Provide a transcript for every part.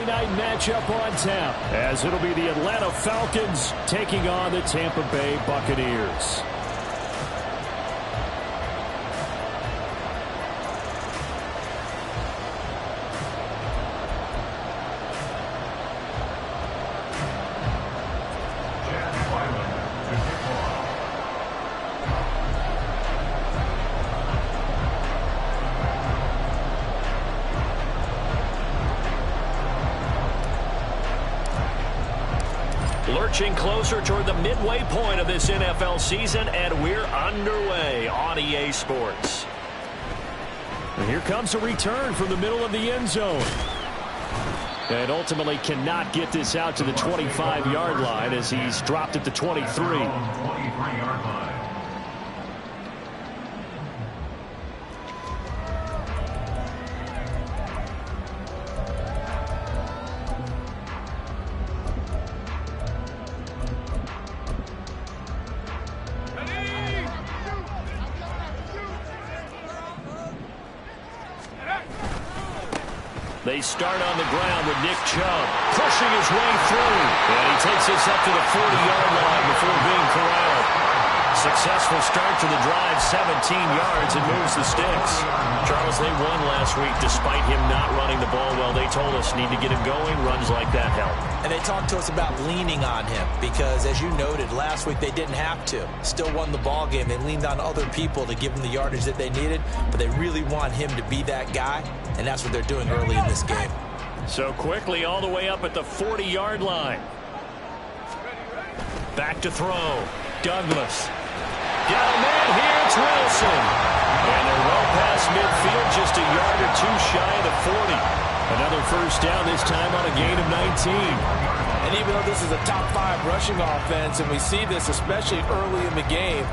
Monday night matchup on tap, as it'll be the Atlanta Falcons taking on the Tampa Bay Buccaneers. Lurching closer toward the midway point of this NFL season, and we're underway on EA Sports. And here comes a return from the middle of the end zone. And ultimately cannot get this out to the 25-yard line as he's dropped at the 23. They start on the ground with Nick Chubb pushing his way through. And he takes this up to the 40-yard line before being corralled. Successful start to the drive, 17 yards, and moves the sticks. Charles, they won last week despite him not running the ball well. They told us need to get him going. Runs like that help. And they talked to us about leaning on him because, as you noted, last week they didn't have to. Still won the ball game. They leaned on other people to give them the yardage that they needed, but they really want him to be that guy, and that's what they're doing early in this game. So quickly all the way up at the 40-yard line. Back to throw. Douglas. Got a man here, it's Wilson. And they're well past midfield, just a yard or two shy of the 40. Another first down, this time on a gain of 19. And even though this is a top-5 rushing offense, and we see this especially early in the game,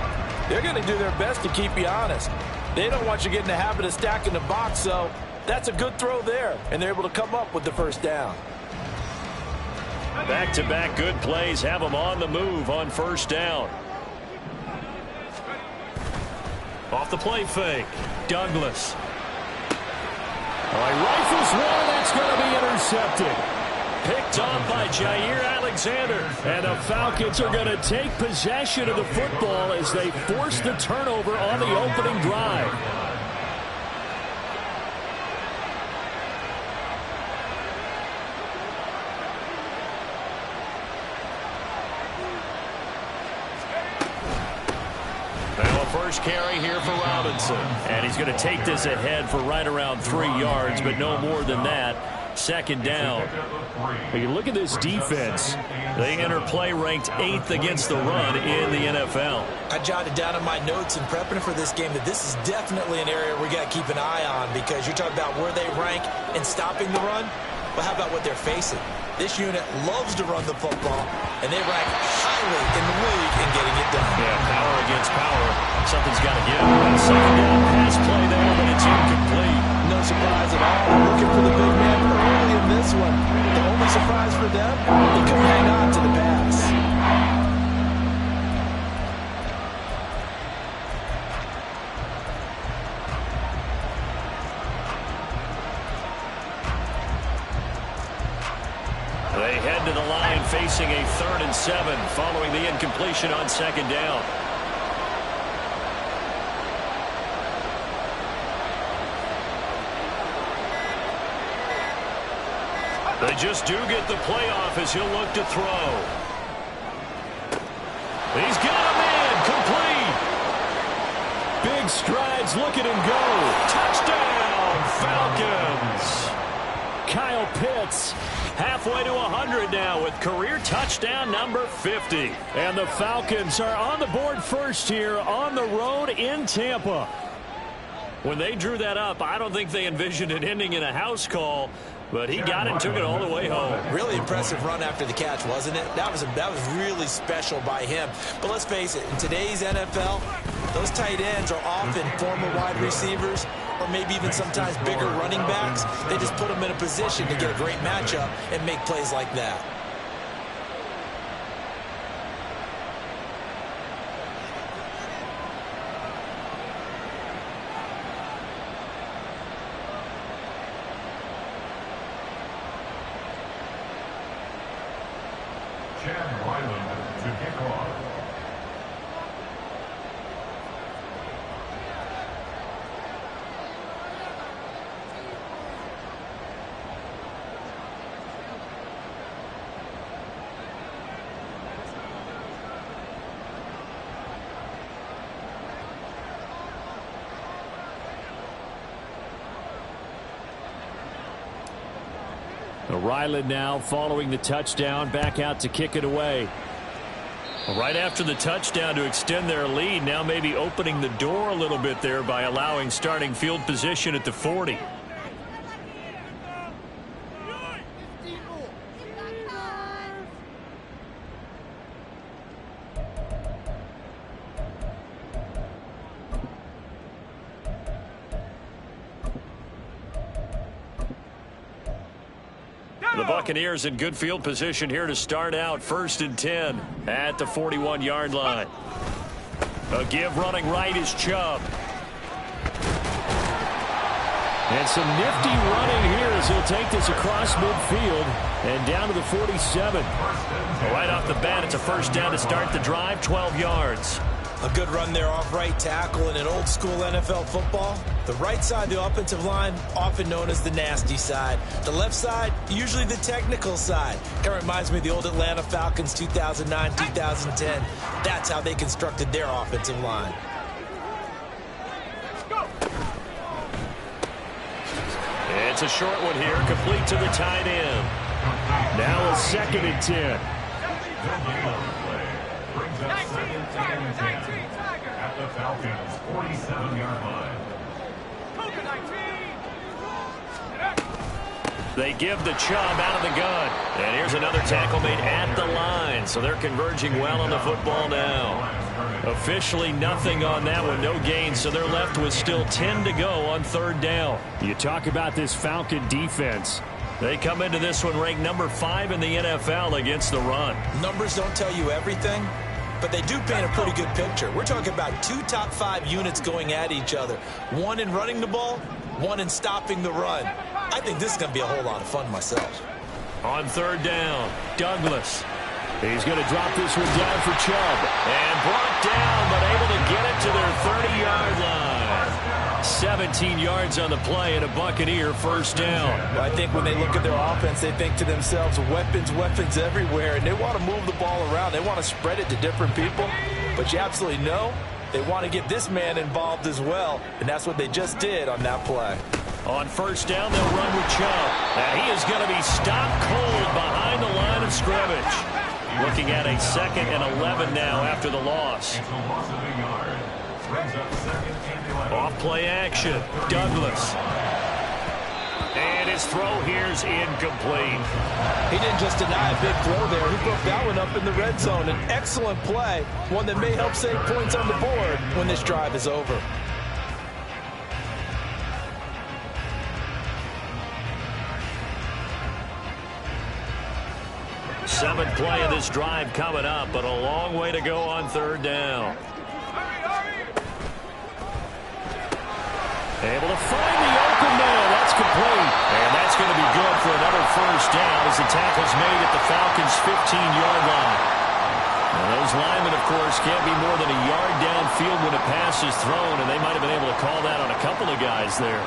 they're going to do their best to keep you honest. They don't want you getting the habit of stacking the box, so that's a good throw there, and they're able to come up with the first down. Back-to-back good plays have them on the move on first down. Off the play fake. Douglas. Rifles one, that's going to be intercepted. Picked off by Jair Alexander. And the Falcons are going to take possession of the football as they force the turnover on the opening drive. First carry here for Robinson. And he's going to take this ahead for right around 3 yards, but no more than that. Second down. You look at this defense. They enter play ranked 8th against the run in the NFL. I jotted down in my notes in prepping for this game that this is definitely an area we got to keep an eye on because you're talking about where they rank in stopping the run. But how about what they're facing? This unit loves to run the football, and they rank highly in the league in getting it done. Yeah, power against power. Something's got to give. Second down pass play there, but it's incomplete. No surprise at all. They're looking for the big man early in this one. The only surprise for them, they couldn't hang on to the pass. They head to the line facing a 3rd and 7 following the incompletion on second down. They just do get the playoff as he'll look to throw. He's got a man complete. Big strides, look at him go. Touchdown, Falcons. Kyle Pitts. Halfway to 100 now with career touchdown number 50. And the Falcons are on the board first here on the road in Tampa. When they drew that up, I don't think they envisioned it ending in a house call, but he got it and took it all the way home. Really impressive run after the catch, wasn't it? That was really special by him. But let's face it, in today's NFL, those tight ends are often former wide receivers or maybe even sometimes bigger running backs. They just put them in a position to get a great matchup and make plays like that. Ryland now following the touchdown, back out to kick it away. Right after the touchdown to extend their lead, now maybe opening the door a little bit there by allowing starting field position at the 40. The Buccaneers in good field position here to start out. 1st and 10 at the 41-yard line. A give running right is Chubb. And some nifty running here as he'll take this across midfield and down to the 47. Right off the bat, it's a first down to start the drive, 12 yards. A good run there off right tackle in an old school NFL football. The right side of the offensive line, often known as the nasty side. The left side, usually the technical side. Kind of reminds me of the old Atlanta Falcons 2009, 2010. That's how they constructed their offensive line. It's a short one here, complete to the tight end. Now a 2nd and 10. At the Falcons' 47-yard line. They give the Chubb out of the gun. And here's another tackle made at the line. So they're converging well on the football now. Officially nothing on that one. No gain. So they're left with still 10 to go on 3rd down. You talk about this Falcon defense. They come into this one ranked number 5 in the NFL against the run. Numbers don't tell you everything, but they do paint a pretty good picture. We're talking about 2 top 5 units going at each other. One in running the ball, one in stopping the run. I think this is going to be a whole lot of fun myself. On 3rd down, Douglas. He's going to drop this one down for Chubb. And brought down, but able to get it to their 30-yard line. 17 yards on the play and a Buccaneer first down. I think when they look at their offense, they think to themselves, weapons, weapons everywhere, and they want to move the ball around. They want to spread it to different people, but you absolutely know they want to get this man involved as well, and that's what they just did on that play. On 1st down, they'll run with Chubb. And he is going to be stopped cold behind the line of scrimmage. Looking at a 2nd and 11 now after the loss. Off play action. Douglas. And his throw here's incomplete. He didn't just deny a big throw there. He broke that one up in the red zone. An excellent play. One that may help save points on the board when this drive is over. 7th play of this drive coming up, but a long way to go on 3rd down. Able to find the open man. That's complete. And that's going to be good for another first down as the tackle's made at the Falcons' 15-yard line. And those linemen, of course, can't be more than a yard downfield when a pass is thrown, and they might have been able to call that on a couple of guys there.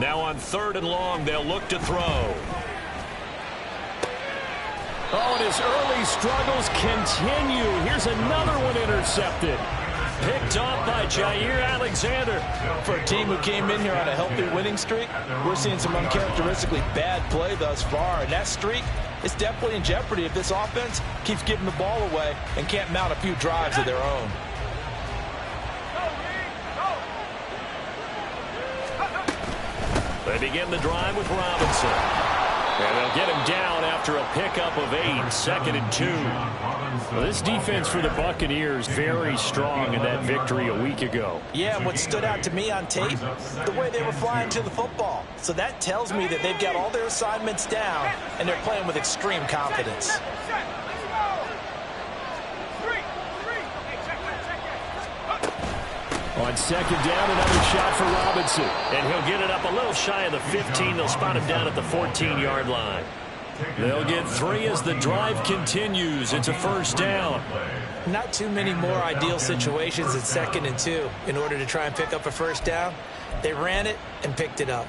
Now on 3rd and long, they'll look to throw. Oh, and his early struggles continue. Here's another one intercepted. Picked off by Jair Alexander. For a team who came in here on a healthy winning streak, we're seeing some uncharacteristically bad play thus far. And that streak is definitely in jeopardy if this offense keeps giving the ball away and can't mount a few drives of their own. They begin the drive with Robinson. And they'll get him down after a pickup of 8, 2nd and 2. Well, this defense for the Buccaneers very strong in that victory a week ago. Yeah, and what stood out to me on tape, the way they were flying to the football. So that tells me that they've got all their assignments down, and they're playing with extreme confidence. On second down, another shot for Robinson. And he'll get it up a little shy of the 15. They'll spot him down at the 14-yard line. They'll get 3 as the drive continues. It's a first down. Not too many more ideal situations at 2nd and 2 in order to try and pick up a first down. They ran it and picked it up.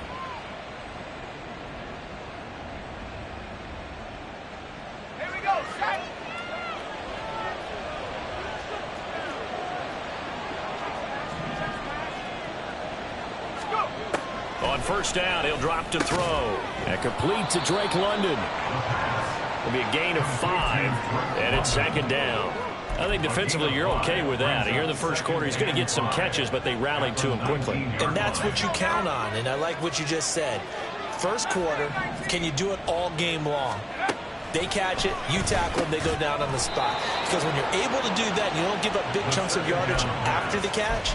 Here we go, set. On first down, he'll drop to throw. And complete to Drake London. It'll be a gain of 5, and it's 2nd down. I think defensively you're okay with that. Here in the first quarter, he's going to get some catches, but they rallied to him quickly. And that's what you count on, and I like what you just said. First quarter, can you do it all game long? They catch it, you tackle them, they go down on the spot. Because when you're able to do that and you don't give up big chunks of yardage after the catch,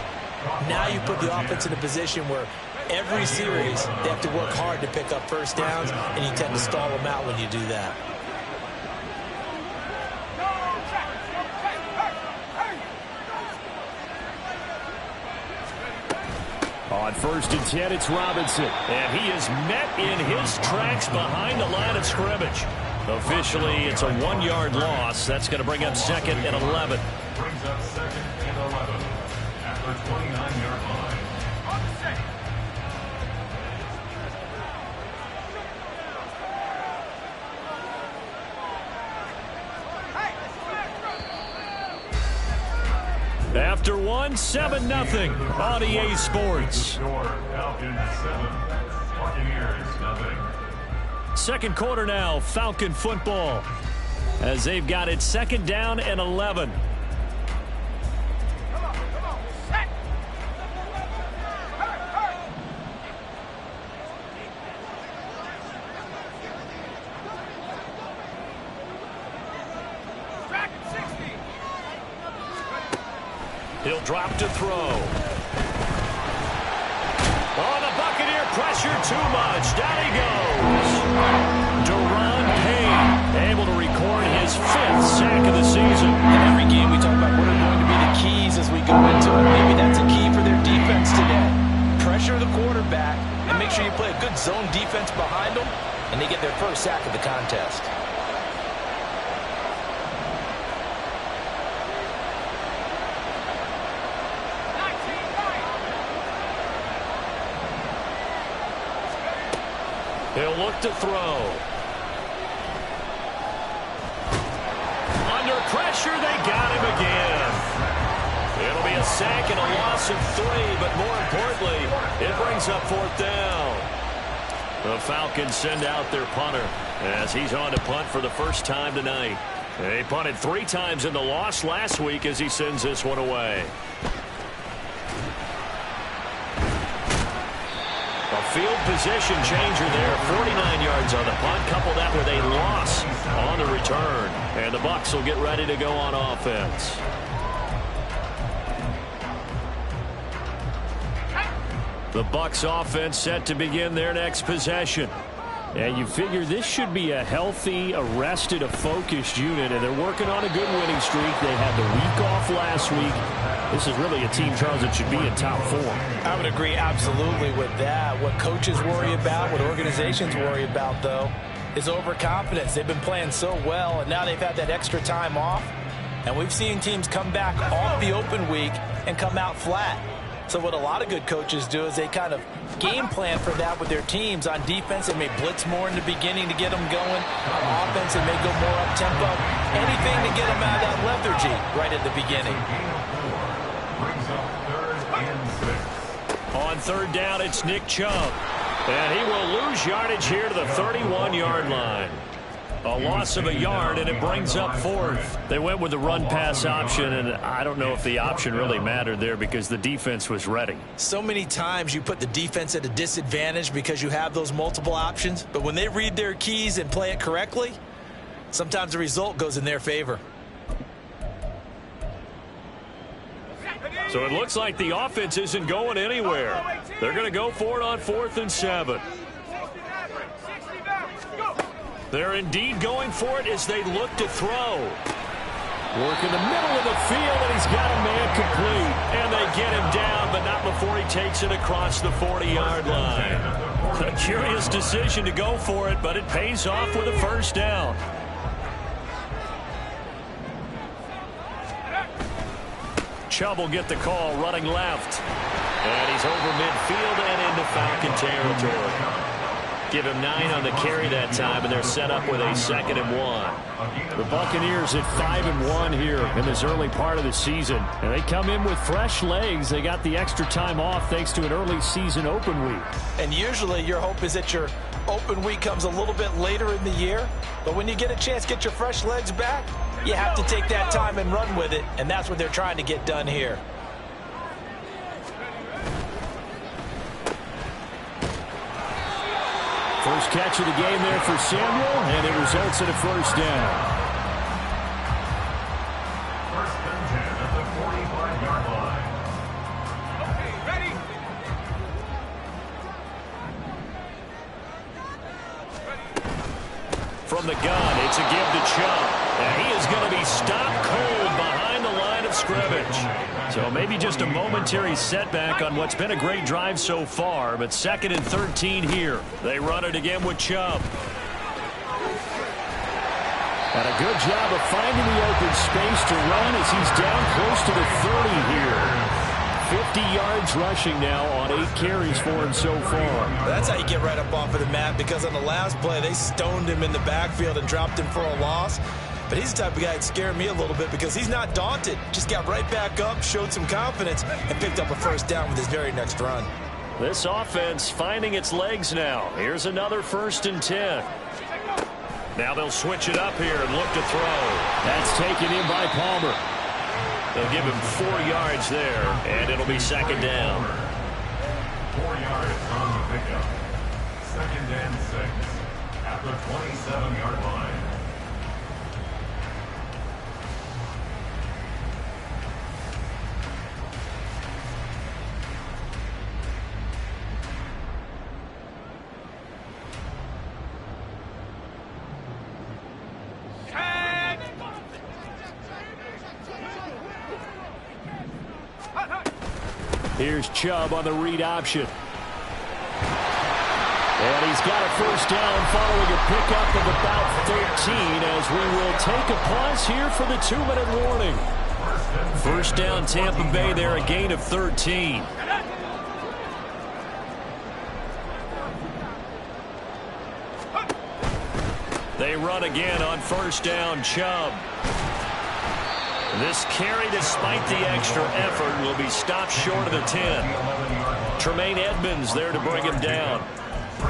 now you put the offense in a position where every series they have to work hard to pick up first downs, and you tend to stall them out when you do that. On first and 10, it's Robinson. And he is met in his tracks behind the line of scrimmage. Officially, it's a 1-yard loss. That's going to bring up 2nd and 11. Brings up 2nd and 11 at the 29-yard line. After 1, 7-0 on EA Sports. Falcons 7, Buccaneers 0. Second quarter now, Falcon football, as they've got it 2nd down and 11. Set. Track at 60. He'll drop to throw. Oh, the Buccaneer pressure too much. Down he goes. Deron Payne able to record his 5th sack of the season. In every game we talk about what are going to be the keys as we go into it. Maybe that's a key for their defense today. Pressure the quarterback and make sure you play a good zone defense behind them, and they get their first sack of the contest. He'll look to throw. Under pressure, they got him again. It'll be a sack and a loss of 3, but more importantly, it brings up 4th down. The Falcons send out their punter as he's on to punt for the first time tonight. They punted 3 times in the loss last week as he sends this one away. Field position changer there. 49 yards on the punt. Couple that with a loss on the return. And the Bucs will get ready to go on offense. The Bucs offense set to begin their next possession. And you figure this should be a healthy, a rested, a focused unit, and they're working on a good winning streak. They had the week off last week. This is really a team, Charles, that should be in top 4. I would agree absolutely with that. What coaches worry about, what organizations worry about, though, is overconfidence. They've been playing so well, and now they've had that extra time off. And we've seen teams come back off the open week and come out flat. So what a lot of good coaches do is they kind of game plan for that with their teams. On defense, they may blitz more in the beginning to get them going. On offense, they may go more up-tempo. Anything to get them out of that lethargy right at the beginning. Brings up 3rd and 6. On 3rd down, it's Nick Chubb. And he will lose yardage here to the 31-yard line. A loss of a yard, and it brings up 4th. They went with the run-pass option, and I don't know if the option really mattered there because the defense was ready. So many times you put the defense at a disadvantage because you have those multiple options, but when they read their keys and play it correctly, sometimes the result goes in their favor. So it looks like the offense isn't going anywhere. They're going to go for it on 4th and 7. They're indeed going for it as they look to throw. Work in the middle of the field, and he's got a man complete. And they get him down before he takes it across the 40-yard line. A curious decision to go for it, but it pays off with a first down. Chubb will get the call running left. And he's over midfield and into Falcon territory. Give him 9 on the carry that time, and they're set up with a 2nd and 1. The Buccaneers at 5-1 here in this early part of the season. And they come in with fresh legs. They got the extra time off thanks to an early season open week. And usually your hope is that your open week comes a little bit later in the year. But when you get a chance to get your fresh legs back, you have to take that time and run with it. And that's what they're trying to get done here. First catch of the game there for Samuel, and it results in a first down. First and 10 at the 45-yard line. Okay, ready? From the gun, it's a give to Chubb. And he is going to be stopped cold behind the line of scrimmage. So maybe just a momentary setback on what's been a great drive so far, but 2nd and 13 here. They run it again with Chubb. And a good job of finding the open space to run as he's down close to the 30 here. 50 yards rushing now on 8 carries for him so far. That's how you get right up off of the mat, because on the last play, they stoned him in the backfield and dropped him for a loss. But he's the type of guy that scared me a little bit because he's not daunted. Just got right back up, showed some confidence, and picked up a first down with his very next run. This offense finding its legs now. Here's another 1st and 10. Now they'll switch it up here and look to throw. That's taken in by Palmer. They'll give him 4 yards there, and it'll be 2nd down. 4 yards on the pickup. 2nd and 6 at the 27-yard line. Here's Chubb on the read option. And he's got a first down following a pickup of about 13 as we will take a pause here for the 2-minute warning. First down Tampa Bay there, a gain of 13. They run again on first down, Chubb. This carry, despite the extra effort, will be stopped short of the 10. Tremaine Edmonds there to bring him down.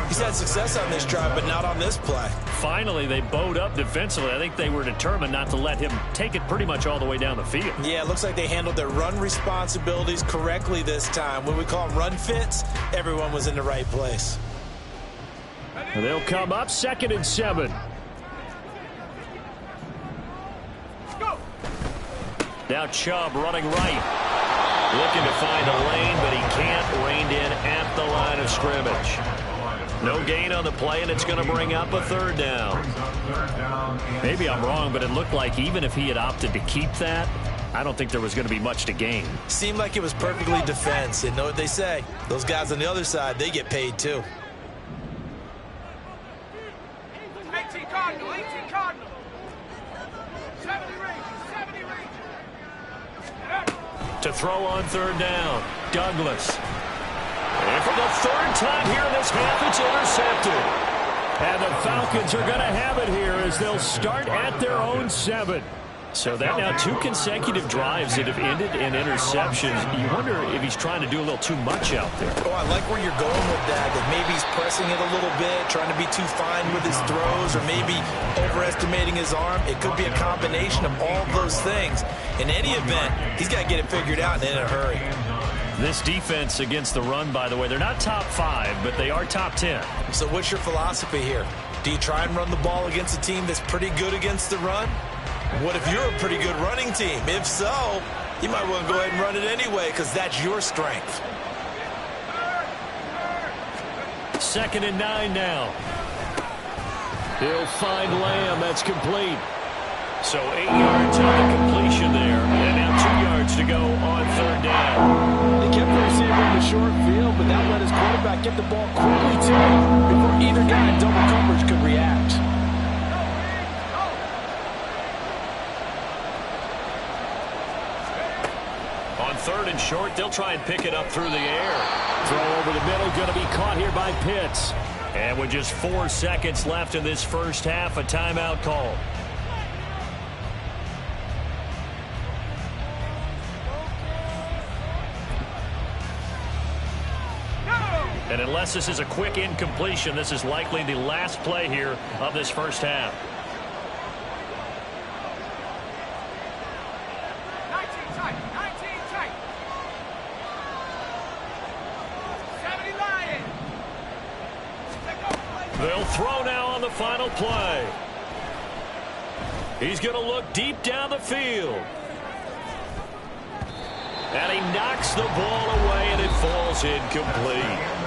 He's had success on this drive, but not on this play. Finally, they bowed up defensively. I think they were determined not to let him take it pretty much all the way down the field. Yeah, it looks like they handled their run responsibilities correctly this time. When we call them run fits, everyone was in the right place. And they'll come up 2nd and 7. Now Chubb running right. Looking to find a lane, but he can't. Reined in at the line of scrimmage. No gain on the play, and it's going to bring up a 3rd down. Maybe I'm wrong, but it looked like even if he had opted to keep that, I don't think there was going to be much to gain. Seemed like it was perfectly defense. And know what they say? Those guys on the other side, they get paid too. 18 Cardinal, 18 Cardinal. 70 range, 70 range. To throw on 3rd down, Douglas. And for the 3rd time here in this half, it's intercepted. And the Falcons are going to have it here as they'll start at their own 7. So that now 2 consecutive drives that have ended in interceptions. You wonder if he's trying to do a little too much out there. Oh, I like where you're going with that maybe he's pressing it a little bit, trying to be too fine with his throws, or maybe overestimating his arm. It could be a combination of all those things. In any event, he's got to get it figured out and in a hurry. This defense against the run, by the way, they're not top 5, but they are top 10. So what's your philosophy here? Do you try and run the ball against a team that's pretty good against the run? What if you're a pretty good running team? If so, you might want to go ahead and run it anyway because that's your strength. 2nd and 9 now. He'll find Lamb. That's complete. So 8 yards on the completion there. And now 2 yards to go on 3rd down. They kept the receiver in the quarterback get the ball quickly to him before either guy in double coverage could react. On 3rd and short, they'll try and pick it up through the air. Throw over the middle, going to be caught here by Pitts. And with just 4 seconds left in this first half, a timeout call. And unless this is a quick incompletion, this is likely the last play here of this first half. 19 tight, 19 tight. 70 Lion. They'll throw now on the final play. He's going to look deep down the field. And he knocks the ball away, and it falls incomplete.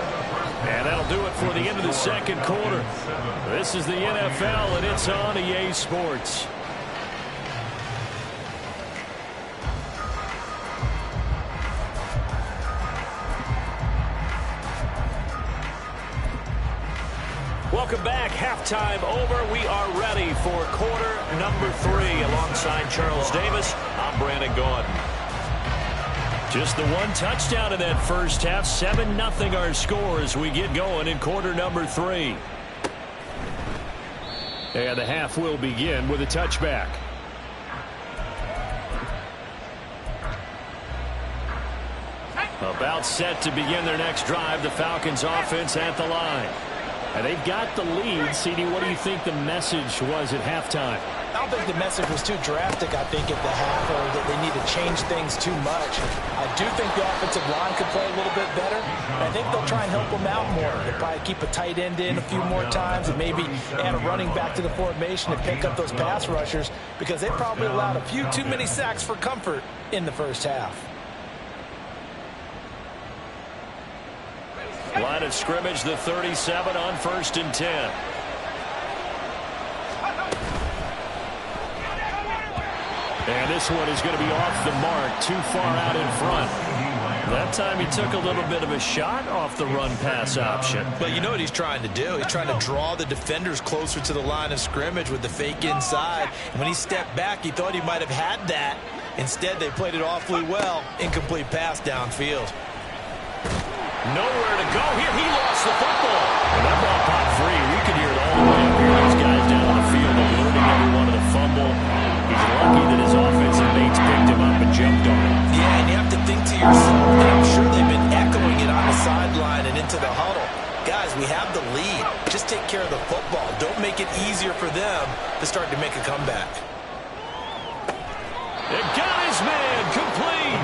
And that'll do it for the end of the second quarter. This is the NFL, and it's on EA Sports. Welcome back. Halftime over. We are ready for quarter number 3. Alongside Charles Davis, I'm Brandon Gaudin. Just the one touchdown in that first half. 7-0 our score as we get going in quarter number 3. And the half will begin with a touchback. About set to begin their next drive. The Falcons offense at the line. And they've got the lead. CD, what do you think the message was at halftime? I don't think the message was too drastic, I think, at the half, or that they need to change things too much. I do think the offensive line could play a little bit better. I think they'll try and help them out more. They'll probably keep a tight end in a few more times and maybe add a running back to the formation and pick up those pass rushers, because they probably allowed a few too many sacks for comfort in the first half. Line of scrimmage, the 37 on 1st and 10. And this one is going to be off the mark, too far out in front. That time he took a little bit of a shot off the run-pass option. But you know what he's trying to do? He's trying to draw the defenders closer to the line of scrimmage with the fake inside. And when he stepped back, he thought he might have had that. Instead, they played it awfully well. Incomplete pass downfield. Nowhere to go here. He lost the football. And that ball popped free. We could hear it all the way up here. These guys down on the field alerting everyone to the fumble. He's lucky that his offensive mates picked him up and jumped on him. Yeah, and you have to think to yourself, and I'm sure they've been echoing it on the sideline and into the huddle. Guys, we have the lead. Just take care of the football. Don't make it easier for them to start to make a comeback. It got his man complete.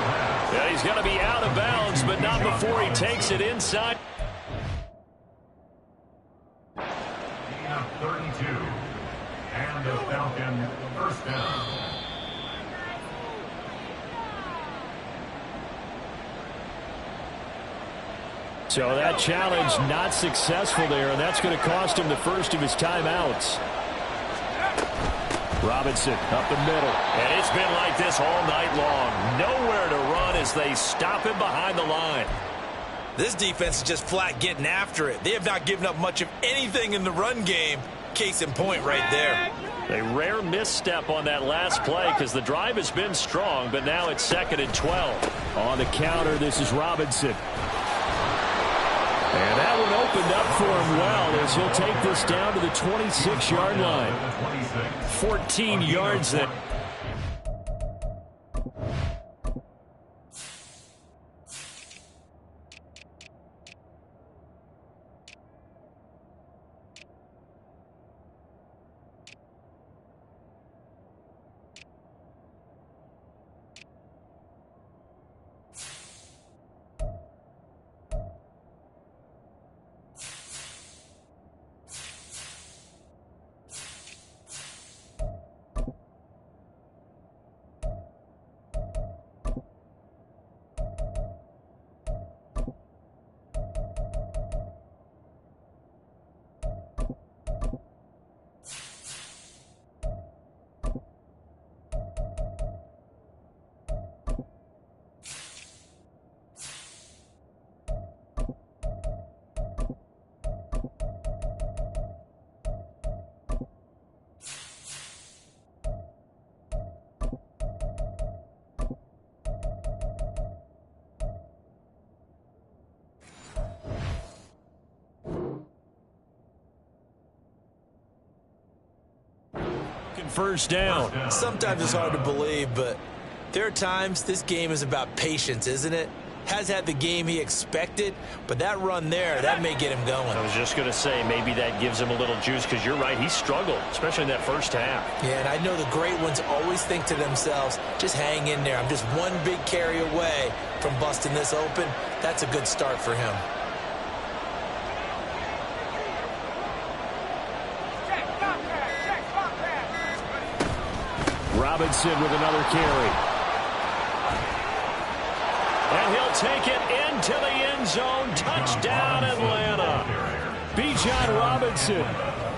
Yeah, he's going to be out of bounds, but not before he takes it inside. 32. And the Falcon first down. So that challenge not successful there, and that's going to cost him the first of his timeouts. Robinson up the middle. And it's been like this all night long. Nowhere to run as they stop him behind the line. This defense is just flat getting after it. They have not given up much of anything in the run game. Case in point right there. A rare misstep on that last play because the drive has been strong, but now it's 2nd and 12. On the counter, this is Robinson. And that one opened up for him well as he'll take this down to the 26-yard line. 14 yards that. first down. Sometimes it's hard to believe, but there are times this game is about patience, isn't it? Has had the game he expected, but that run there, that may get him going. I was just going to say, maybe that gives him a little juice, because you're right, he struggled, especially in that first half. Yeah, and I know the great ones always think to themselves, just hang in there. I'm just one big carry away from busting this open. That's a good start for him. Robinson with another carry. And he'll take it into the end zone. Touchdown, Atlanta. Bijan Robinson,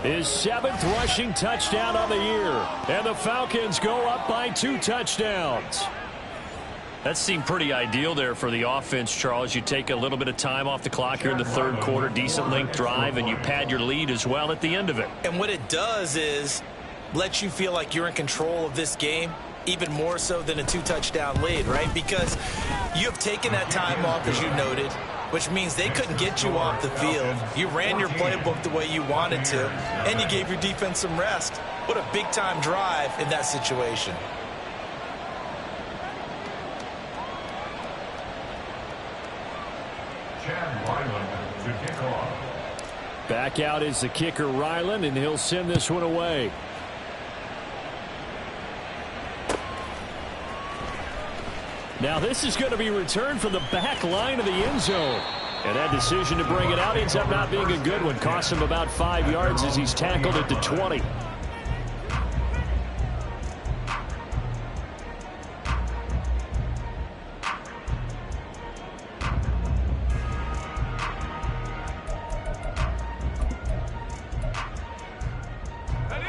his 7th rushing touchdown of the year. And the Falcons go up by 2 touchdowns. That seemed pretty ideal there for the offense, Charles. You take a little bit of time off the clock here in the third quarter, decent length drive, and you pad your lead as well at the end of it. And what it does is let you feel like you're in control of this game, even more so than a 2-touchdown lead, right? Because you have taken that time off, as you noted, which means they couldn't get you off the field. You ran your playbook the way you wanted to, and you gave your defense some rest. What a big-time drive in that situation. To kick off. Back out is the kicker, Ryland, and he'll send this one away. Now this is going to be returned from the back line of the end zone. And that decision to bring it out ends up not being a good one. Costs him about 5 yards as he's tackled at the 20.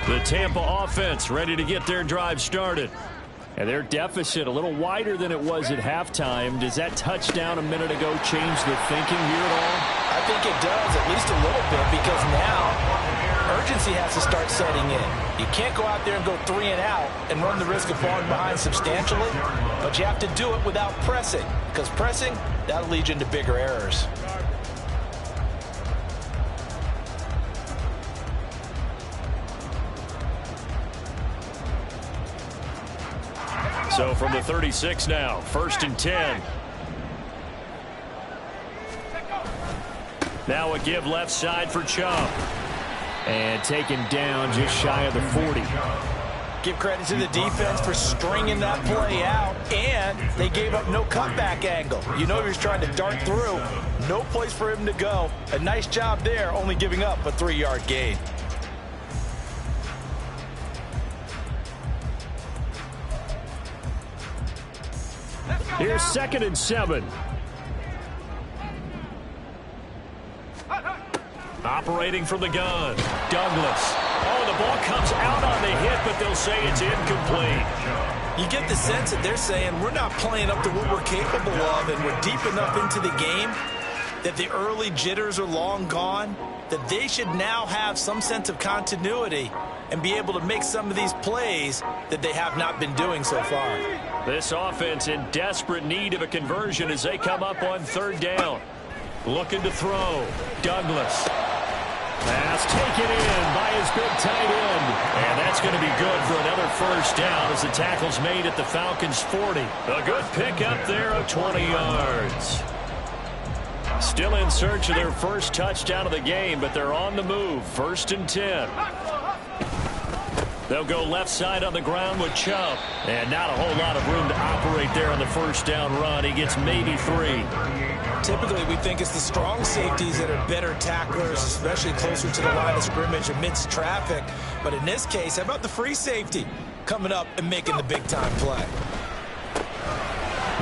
The Tampa offense ready to get their drive started. And their deficit a little wider than it was at halftime. Does that touchdown a minute ago change the thinking here at all? I think it does, at least a little bit, because now urgency has to start setting in. You can't go out there and go 3 and out and run the risk of falling behind substantially, but you have to do it without pressing, because pressing, that'll lead you into bigger errors. So from the 36 now, 1st and 10. Now a give left side for Chubb. And taken down just shy of the 40. Give credit to the defense for stringing that play out, and they gave up no cutback angle. You know he was trying to dart through. No place for him to go. A nice job there, only giving up a 3-yard gain. Here's 2nd and 7. Operating from the gun, Douglas. Oh, the ball comes out on the hit, but they'll say it's incomplete. You get the sense that they're saying we're not playing up to what we're capable of, and we're deep enough into the game that the early jitters are long gone, that they should now have some sense of continuity and be able to make some of these plays that they have not been doing so far. This offense in desperate need of a conversion as they come up on 3rd down. Looking to throw. Douglas. Pass taken in by his big tight end. And that's going to be good for another 1st down as the tackle's made at the Falcons' 40. A good pickup there of 20 yards. Still in search of their first touchdown of the game, but they're on the move. 1st and 10. They'll go left side on the ground with Chubb. And not a whole lot of room to operate there on the 1st down run. He gets maybe 3. Typically, we think it's the strong safeties that are better tacklers, especially closer to the line of scrimmage amidst traffic. But in this case, how about the free safety coming up and making the big-time play?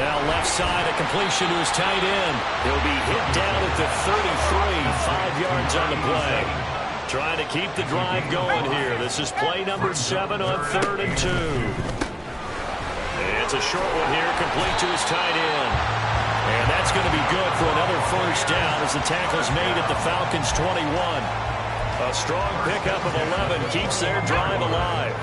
Now left side, a completion to his tight end. He'll be hit down at the 33, 5 yards on the play. Trying to keep the drive going here. This is play number 7 on 3rd and 2. It's a short one here, complete to his tight end. And that's going to be good for another 1st down as the tackle's made at the Falcons' 21. A strong pickup of 11 keeps their drive alive.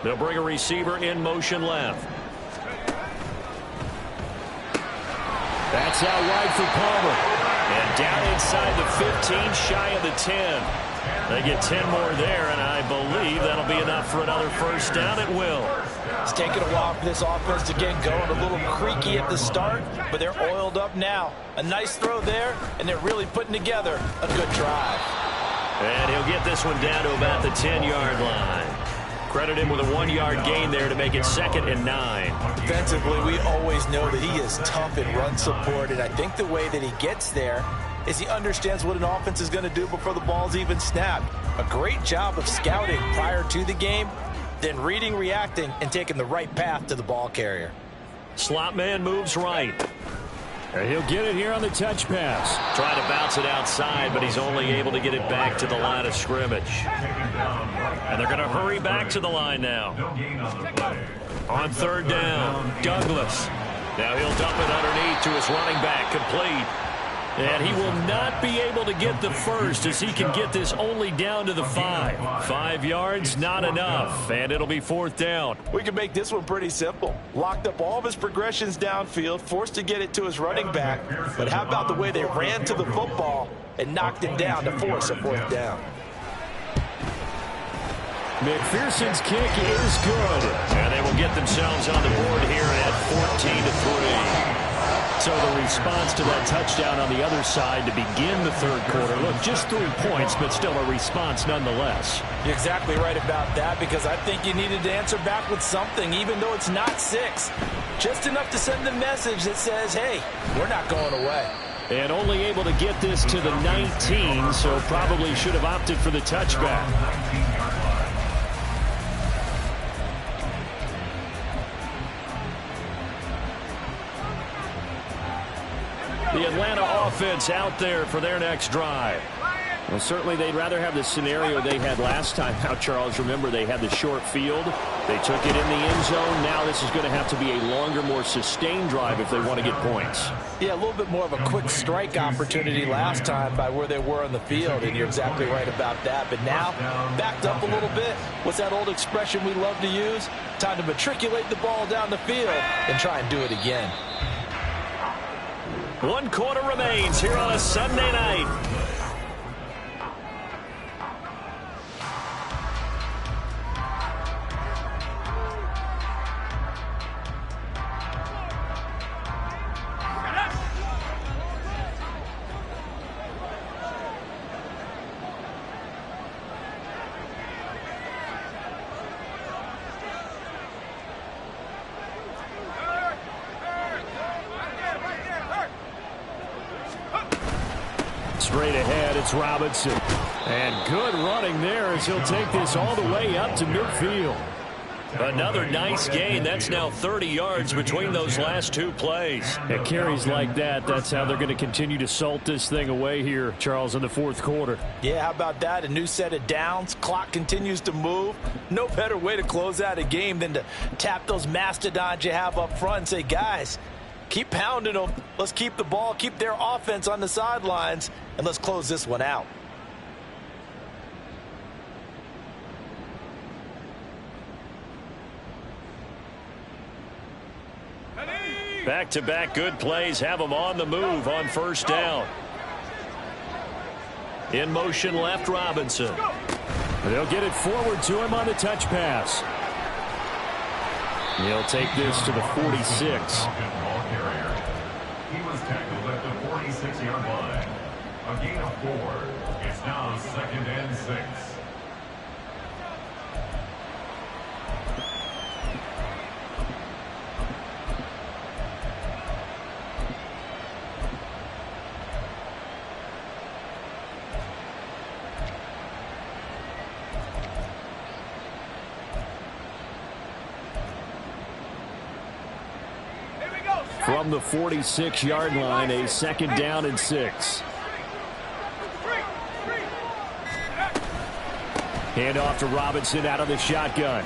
They'll bring a receiver in motion left. That's out wide for Palmer. And down inside the 15, shy of the 10. They get 10 more there, and I believe that'll be enough for another first down. It will. It's taken a while for this offense to get going. A little creaky at the start, but they're oiled up now. A nice throw there, and they're really putting together a good drive. And he'll get this one down to about the 10-yard line. Credit him with a 1-yard gain there to make it 2nd and 9. Defensively, we always know that he is tough in run support, and I think the way that he gets there is he understands what an offense is going to do before the ball's even snapped. A great job of scouting prior to the game, then reading, reacting, and taking the right path to the ball carrier. Slot man moves right. And he'll get it here on the touch pass. Trying to bounce it outside, but he's only able to get it back to the line of scrimmage. And they're going to hurry back to the line now. On 3rd down, Douglas. Now he'll dump it underneath to his running back, complete. And he will not be able to get the first as he can get this only down to the 5. 5 yards, not enough, and it'll be 4th down. We can make this one pretty simple. Locked up all of his progressions downfield, forced to get it to his running back. But how about the way they ran to the football and knocked him down to force a 4th down? McPherson's kick is good. And they will get themselves on the board here at 14-3. So the response to that touchdown on the other side to begin the 3rd quarter. Look, just 3 points, but still a response nonetheless. You're exactly right about that, because I think you needed to answer back with something, even though it's not 6. Just enough to send the message that says, hey, we're not going away. And only able to get this to the 19, so probably should have opted for the touchback. The Atlanta offense out there for their next drive. Well, certainly they'd rather have the scenario they had last time out, Charles. Remember, they had the short field. They took it in the end zone. Now this is going to have to be a longer, more sustained drive if they want to get points. Yeah, a little bit more of a quick strike opportunity last time by where they were on the field, and you're exactly right about that. But now, backed up a little bit. What's that old expression we love to use? Time to matriculate the ball down the field and try and do it again. 1 quarter remains here on a Sunday night. Straight ahead, it's Robinson. And good running there as he'll take this all the way up to midfield. Another nice gain. That's now 30 yards between those last 2 plays. At carries like that, that's how they're going to continue to salt this thing away here, Charles, in the 4th quarter. Yeah, how about that? A new set of downs. Clock continues to move. No better way to close out a game than to tap those mastodons you have up front and say, guys, keep pounding them. Let's keep the ball, keep their offense on the sidelines, and let's close this one out. Back-to-back good plays have them on the move on 1st down. In motion left, Robinson. They'll get it forward to him on the touch pass. He'll take this to the 46. He was tackled at the 46-yard line. A gain of 4. It's now 2nd and 6. From the 46-yard line, a 2nd down and 6. Hand off to Robinson out of the shotgun.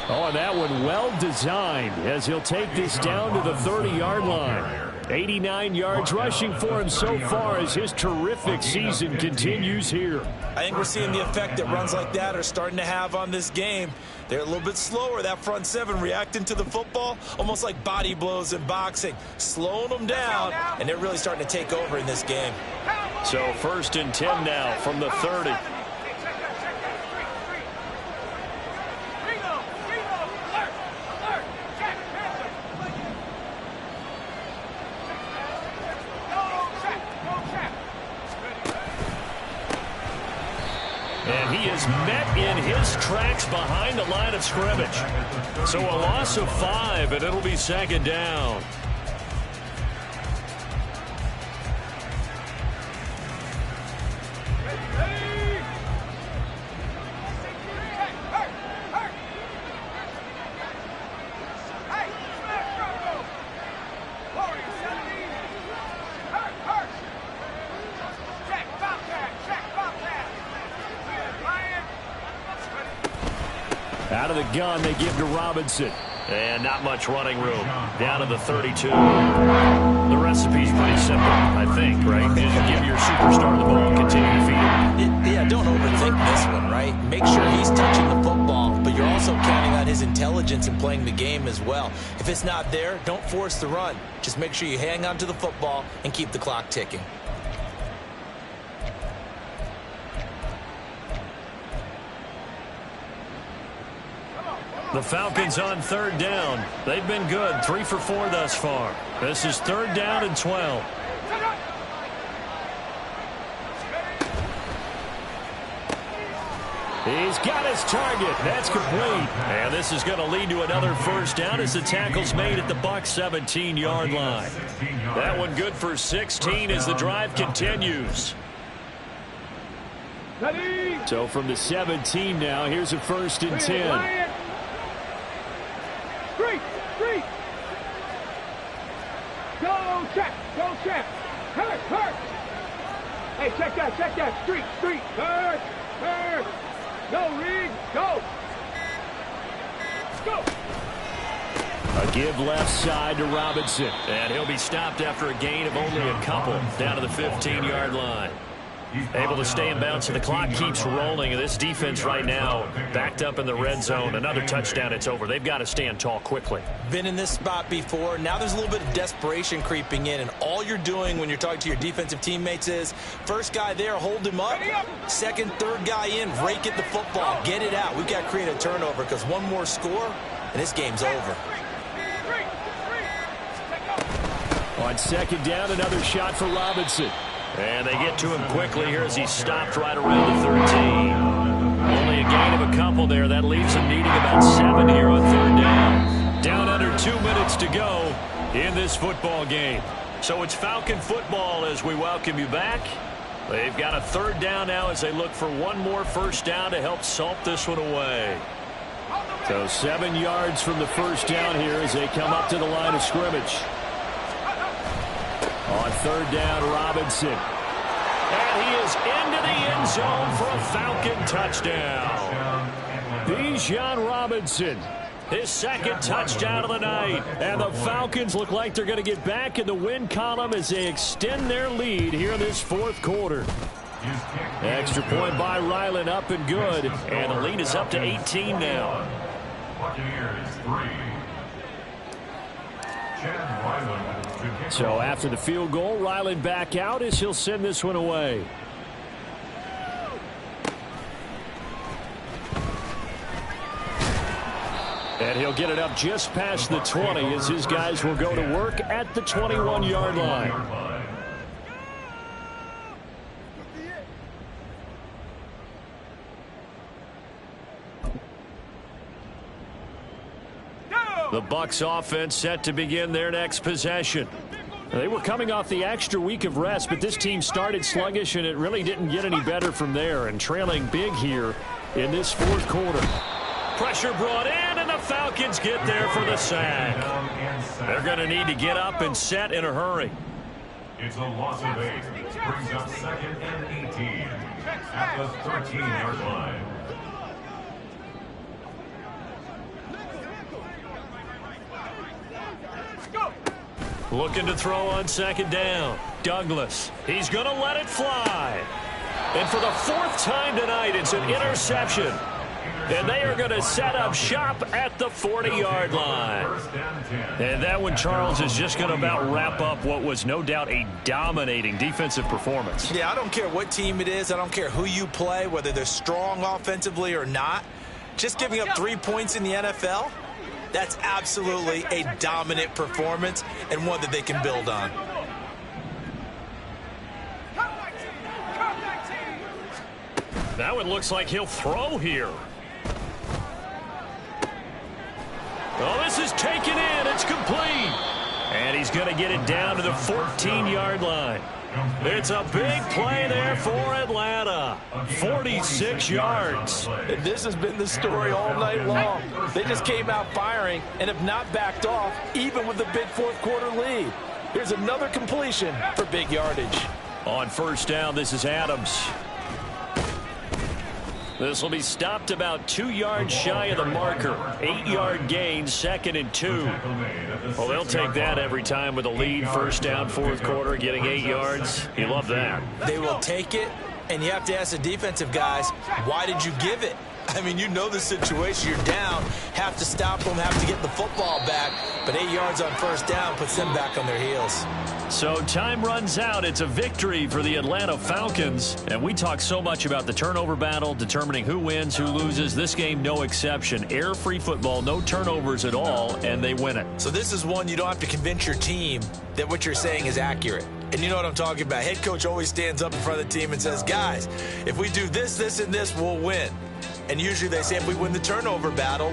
Oh, and that one well designed as he'll take this down to the 30-yard line. 89 yards rushing for him so far as his terrific season continues here. I think we're seeing the effect that runs like that are starting to have on this game. They're a little bit slower, that front seven, reacting to the football, almost like body blows in boxing, slowing them down, and they're really starting to take over in this game. So 1st and 10 now from the 30. And he is met in his tracks behind the line of scrimmage. So a loss of 5, and it'll be 2nd down. Out of the gun, they give to Robinson. And not much running room. Down to the 32. The recipe's pretty simple, I think, right? Just give your superstar the ball and continue to feed it. Yeah, don't overthink this one, right? Make sure he's touching the football, but you're also counting on his intelligence in playing the game as well. If it's not there, don't force the run. Just make sure you hang on to the football and keep the clock ticking. The Falcons on 3rd down. They've been good, 3 for 4 thus far. This is 3rd down and 12. He's got his target. That's complete. And this is going to lead to another 1st down as the tackle's made at the Bucs 17-yard line. That one good for 16 as the drive continues. So from the 17 now, here's a 1st and 10. Go check. Hurt. Hey, check that. Street. Hurt. Go, Reed. Go. A give left side to Robinson. And he'll be stopped after a gain of only a couple down to the 15-yard line. Able to stay in bounds, and the clock keeps rolling. And this defense right now backed up in the red zone. Another touchdown, it's over. They've got to stand tall quickly. Been in this spot before. Now there's a little bit of desperation creeping in, and all you're doing when you're talking to your defensive teammates is first guy there, hold him up. Second, third guy in, rake at the football. Get it out. We've got to create a turnover because one more score, and this game's over. On 2nd down, another shot for Robinson. And they get to him quickly here as he's stopped right around the 13. Only a gain of a couple there. That leaves him needing about 7 here on 3rd down. Down under 2 minutes to go in this football game. So it's Falcon football as we welcome you back. They've got a 3rd down now as they look for one more 1st down to help salt this one away. So 7 yards from the 1st down here as they come up to the line of scrimmage. On 3rd down, Robinson. And he is into the end zone for a Falcon touchdown. Bijan Robinson, his 2nd touchdown of the night. And the Falcons look like they're going to get back in the win column as they extend their lead here in this 4th quarter. Extra point by Ryland, up and good. And the lead is up to 18 now. Buccaneers 3. Chad Ryland. So after the field goal, Ryland back out as he'll send this one away. And he'll get it up just past the 20 as his guys will go to work at the 21-yard line. The Bucs offense set to begin their next possession. They were coming off the extra week of rest, but this team started sluggish, and it really didn't get any better from there, and trailing big here in this 4th quarter. Pressure brought in, and the Falcons get there for the sack. They're going to need to get up and set in a hurry. It's a loss of 8. Brings up 2nd and 18 at the 13-yard line. Looking to throw on 2nd down. Douglas. He's going to let it fly. And for the 4th time tonight, it's an interception. And they are going to set up shop at the 40-yard line. And that one, Charles, is just going to about wrap up what was no doubt a dominating defensive performance. Yeah, I don't care what team it is. I don't care who you play, whether they're strong offensively or not. Just giving up 3 points in the NFL, that's absolutely a dominant performance and one that they can build on. Now it looks like he'll throw here. Oh, this is taken in. It's complete. And he's going to get it down to the 14-yard line. It's a big play there for Atlanta. 46 yards. And this has been the story all night long. They just came out firing and have not backed off, even with the big fourth-quarter lead. Here's another completion for big yardage. On first down, this is Adams. This will be stopped about 2 yards shy of the marker. 8-yard gain, 2nd and 2. Well, they'll take that every time with a lead. First down, fourth quarter, getting 8 yards. You love that. They will take it, and you have to ask the defensive guys, why did you give it? I mean, you know the situation. You're down, have to stop them, have to get the football back. But 8 yards on first down puts them back on their heels. So time runs out. It's a victory for the Atlanta Falcons. And we talk so much about the turnover battle, determining who wins, who loses. This game, no exception. Air-free football, no turnovers at all, and they win it. So this is one you don't have to convince your team that what you're saying is accurate. And you know what I'm talking about. Head coach always stands up in front of the team and says, guys, if we do this, this, and this, we'll win. And usually they say if we win the turnover battle,